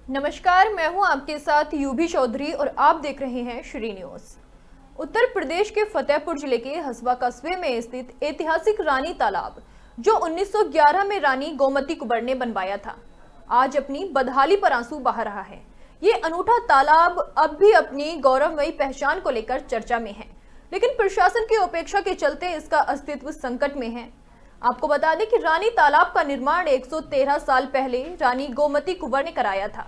नमस्कार, मैं हूं आपके साथ यूभी चौधरी और आप देख रहे हैं श्री न्यूज। उत्तर प्रदेश के फतेहपुर जिले के हसबा कस्बे में स्थित ऐतिहासिक रानी तालाब, जो 1911 में रानी गोमती कुंवर ने बनवाया था, आज अपनी बदहाली पर आंसू बहा रहा है। ये अनूठा तालाब अब भी अपनी गौरवमयी पहचान को लेकर चर्चा में है, लेकिन प्रशासन की उपेक्षा के चलते इसका अस्तित्व संकट में है। आपको बता दें कि रानी तालाब का निर्माण 113 साल पहले रानी गोमती कुंवर ने कराया था।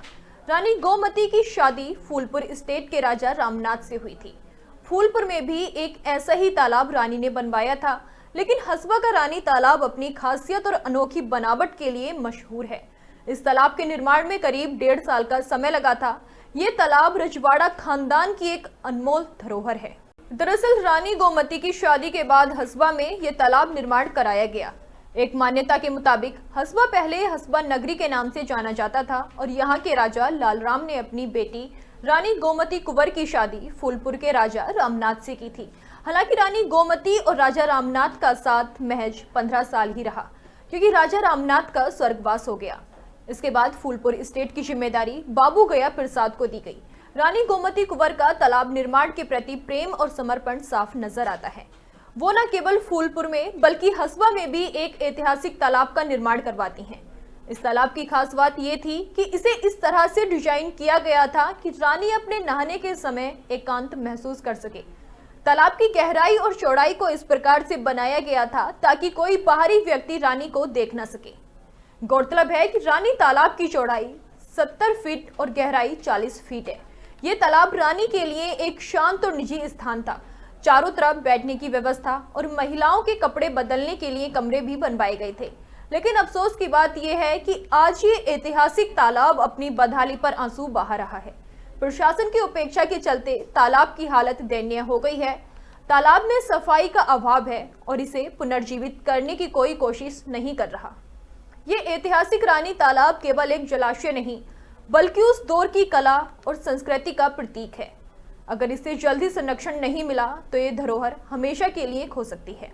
रानी गोमती की शादी फूलपुर स्टेट के राजा रामनाथ से हुई थी। फूलपुर में भी एक ऐसा ही तालाब रानी ने बनवाया था, लेकिन हसबा का रानी तालाब अपनी खासियत और अनोखी बनावट के लिए मशहूर है। इस तालाब के निर्माण में करीब 1.5 साल का समय लगा था। ये तालाब रजवाड़ा खानदान की एक अनमोल धरोहर है। दरअसल रानी गोमती की शादी के बाद हसबा में यह तालाब निर्माण कराया गया। एक मान्यता के मुताबिक हसबा पहले हसबा नगरी के नाम से जाना जाता था और यहाँ के राजा लालराम ने अपनी बेटी रानी गोमती कुंवर की शादी फूलपुर के राजा रामनाथ से की थी। हालांकि रानी गोमती और राजा रामनाथ का साथ महज 15 साल ही रहा, क्योंकि राजा रामनाथ का स्वर्गवास हो गया। इसके बाद फूलपुर स्टेट की जिम्मेदारी बाबू गया प्रसाद को दी गई। रानी गोमती कुंवर का तालाब निर्माण के प्रति प्रेम और समर्पण साफ नजर आता है। वो न केवल फूलपुर में बल्कि हसबा में भी एक ऐतिहासिक तालाब का निर्माण करवाती हैं। इस तालाब की खास बात ये थी कि इसे इस तरह से डिजाइन किया गया था कि रानी अपने नहाने के समय एकांत महसूस कर सके। तालाब की गहराई और चौड़ाई को इस प्रकार से बनाया गया था ताकि कोई बाहरी व्यक्ति रानी को देख न सके। गौरतलब है कि रानी तालाब की चौड़ाई 70 फीट और गहराई 40 फीट है। ये तालाब रानी के लिए एक शांत और निजी स्थान था। चारों तरफ बैठने की व्यवस्था और महिलाओं के कपड़े बदलने के लिए कमरे भी बनवाए गए थे। लेकिन अफसोस की बात यह है कि आज ये ऐतिहासिक तालाब अपनी बदहाली पर आंसू बहा रहा है। प्रशासन की उपेक्षा के चलते तालाब की हालत दयनीय हो गई है। तालाब में सफाई का अभाव है और इसे पुनर्जीवित करने की कोई कोशिश नहीं कर रहा। ये ऐतिहासिक रानी तालाब केवल एक जलाशय नहीं, बल्कि उस दौर की कला और संस्कृति का प्रतीक है। अगर इसे जल्दी संरक्षण नहीं मिला तो ये धरोहर हमेशा के लिए खो सकती है।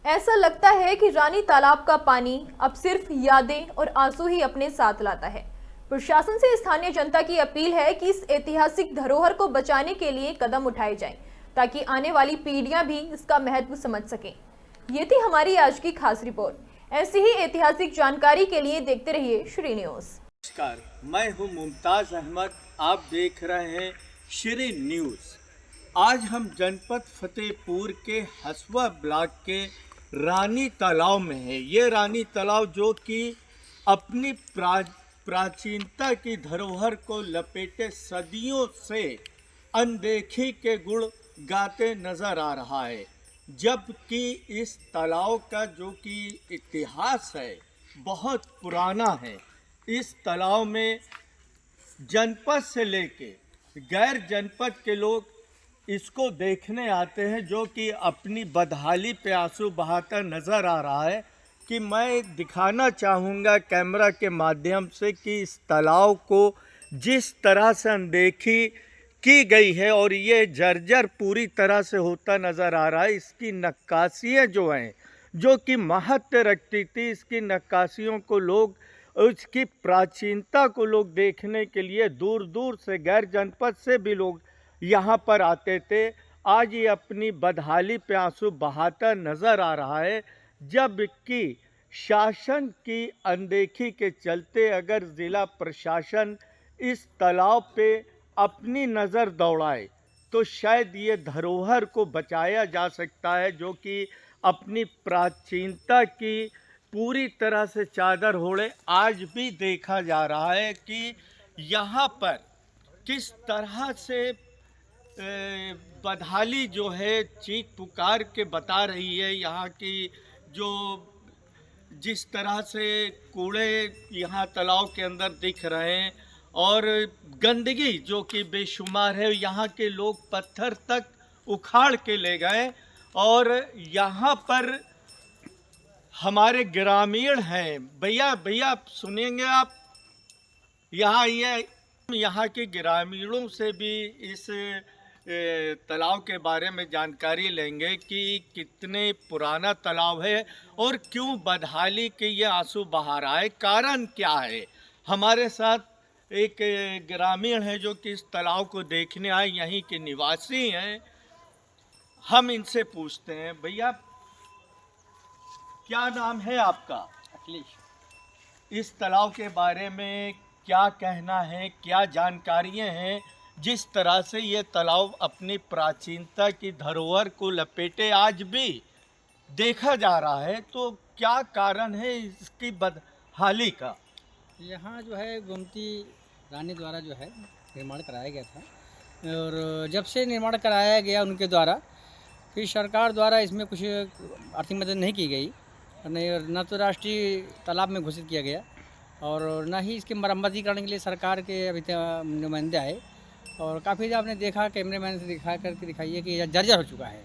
ऐसा लगता है कि रानी तालाब का पानी अब सिर्फ यादें और आंसू ही अपने साथ लाता है। प्रशासन से स्थानीय जनता की अपील है कि इस ऐतिहासिक धरोहर को बचाने के लिए कदम उठाए जाएं, ताकि आने वाली पीढ़ियां भी इसका महत्व समझ सकें। ये थी हमारी आज की खास रिपोर्ट। ऐसी ही ऐतिहासिक जानकारी के लिए देखते रहिए श्री न्यूज। नमस्कार, मैं हूं मुमताज अहमद। आप देख रहे हैं श्री न्यूज। आज हम जनपद फतेहपुर के हसबा ब्लॉक के रानी तालाब में हैं। ये रानी तालाब जो कि अपनी प्राचीनता की धरोहर को लपेटे सदियों से अनदेखी के गुण गाते नजर आ रहा है, जबकि इस तालाब का जो कि इतिहास है बहुत पुराना है। इस तालाब में जनपद से लेके गैर जनपद के लोग इसको देखने आते हैं, जो कि अपनी बदहाली पे आंसू बहाता नज़र आ रहा है। कि मैं दिखाना चाहूँगा कैमरा के माध्यम से कि इस तालाब को जिस तरह से अनदेखी की गई है और ये जर्जर पूरी तरह से होता नज़र आ रहा है। इसकी नक्काशियाँ जो हैं, जो कि महत्व रखती थी, इसकी नक्काशियों को लोग, उसकी प्राचीनता को लोग देखने के लिए दूर दूर से गैर जनपद से भी लोग यहाँ पर आते थे। आज ये अपनी बदहाली पे आंसू बहाता नज़र आ रहा है, जबकि शासन की अनदेखी के चलते अगर ज़िला प्रशासन इस तालाब पे अपनी नज़र दौड़ाए तो शायद ये धरोहर को बचाया जा सकता है, जो कि अपनी प्राचीनता की पूरी तरह से चादर ओढ़े। आज भी देखा जा रहा है कि यहाँ पर किस तरह से बदहाली जो है चीख पुकार के बता रही है। यहाँ की जो जिस तरह से कूड़े यहाँ तालाब के अंदर दिख रहे हैं और गंदगी जो कि बेशुमार है, यहाँ के लोग पत्थर तक उखाड़ के ले गए। और यहाँ पर हमारे ग्रामीण हैं, भैया सुनेंगे आप, यहाँ आइए। यहाँ के ग्रामीणों से भी इस तालाब के बारे में जानकारी लेंगे कि कितने पुराना तालाब है और क्यों बदहाली के ये आंसू बहा रहा है, कारण क्या है। हमारे साथ एक ग्रामीण है जो कि इस तालाब को देखने आए, यहीं के निवासी हैं। हम इनसे पूछते हैं, भैया क्या नाम है आपका? अखिलेश। इस तालाब के बारे में क्या कहना है, क्या जानकारियां हैं? जिस तरह से ये तालाब अपनी प्राचीनता की धरोहर को लपेटे आज भी देखा जा रहा है, तो क्या कारण है इसकी बदहाली का? यहाँ जो है गोमती रानी द्वारा जो है निर्माण कराया गया था, और जब से निर्माण कराया गया उनके द्वारा, फिर सरकार द्वारा इसमें कुछ आर्थिक मदद नहीं की गई, नहीं, न तो राष्ट्रीय तालाब में घोषित किया गया और न ही इसके मरम्मतीकरण के लिए सरकार के अभी नुमाइंदे आए। और काफ़ी आपने देखा, कैमरेमैन से दिखा करके दिखाइए कि यह जर्जर हो चुका है।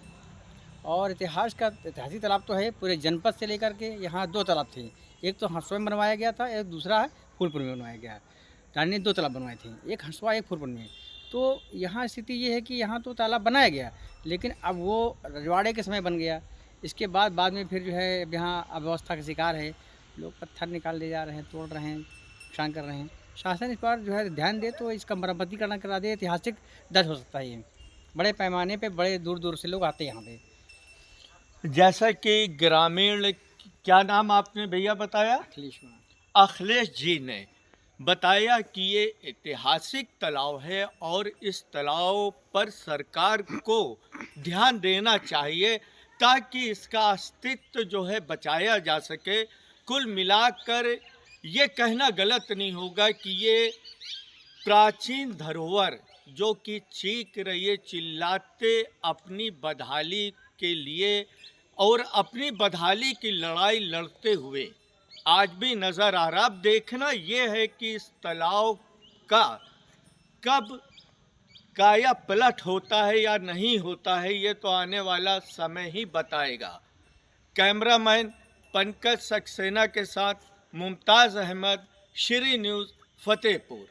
और ऐतिहासिक तालाब तो है, पूरे जनपद से लेकर के यहाँ 2 तालाब थे। एक तो हंसुआ में बनवाया गया था, एक दूसरा है फूलपुर में बनवाया गया है। रानी ने 2 तालाब बनवाए थे, एक हंसुआ एक फूलपुर में। तो यहाँ स्थिति ये है कि यहाँ तो तालाब बनाया गया, लेकिन अब वो रजवाड़े के समय बन गया। इसके बाद में फिर जो है अब यहाँ अव्यवस्था का शिकार है, लोग पत्थर निकाल ले जा रहे हैं, तोड़ रहे हैं, नुकसान कर रहे हैं। शासन इस पर जो है ध्यान दे तो इसका मरम्मतीकरण करा दे, ऐतिहासिक दर्ज हो सकता है। ये बड़े पैमाने पे बड़े दूर दूर से लोग आते हैं यहाँ पे। जैसा कि ग्रामीण, क्या नाम आपने भैया बताया? अखिलेश। अखिलेश जी ने बताया कि ये ऐतिहासिक तालाब है और इस तालाब पर सरकार को ध्यान देना चाहिए ताकि इसका अस्तित्व जो है बचाया जा सके। कुल मिलाकर ये कहना गलत नहीं होगा कि ये प्राचीन धरोहर जो कि चीख रही है, चिल्लाते अपनी बदहाली के लिए और अपनी बदहाली की लड़ाई लड़ते हुए आज भी नज़र आ रहा। अब देखना ये है कि इस तालाब का कब काया पलट होता है या नहीं होता है, ये तो आने वाला समय ही बताएगा। कैमरामैन पंकज सक्सेना के साथ मुमताज़ अहमद, श्री न्यूज़, फतेहपुर।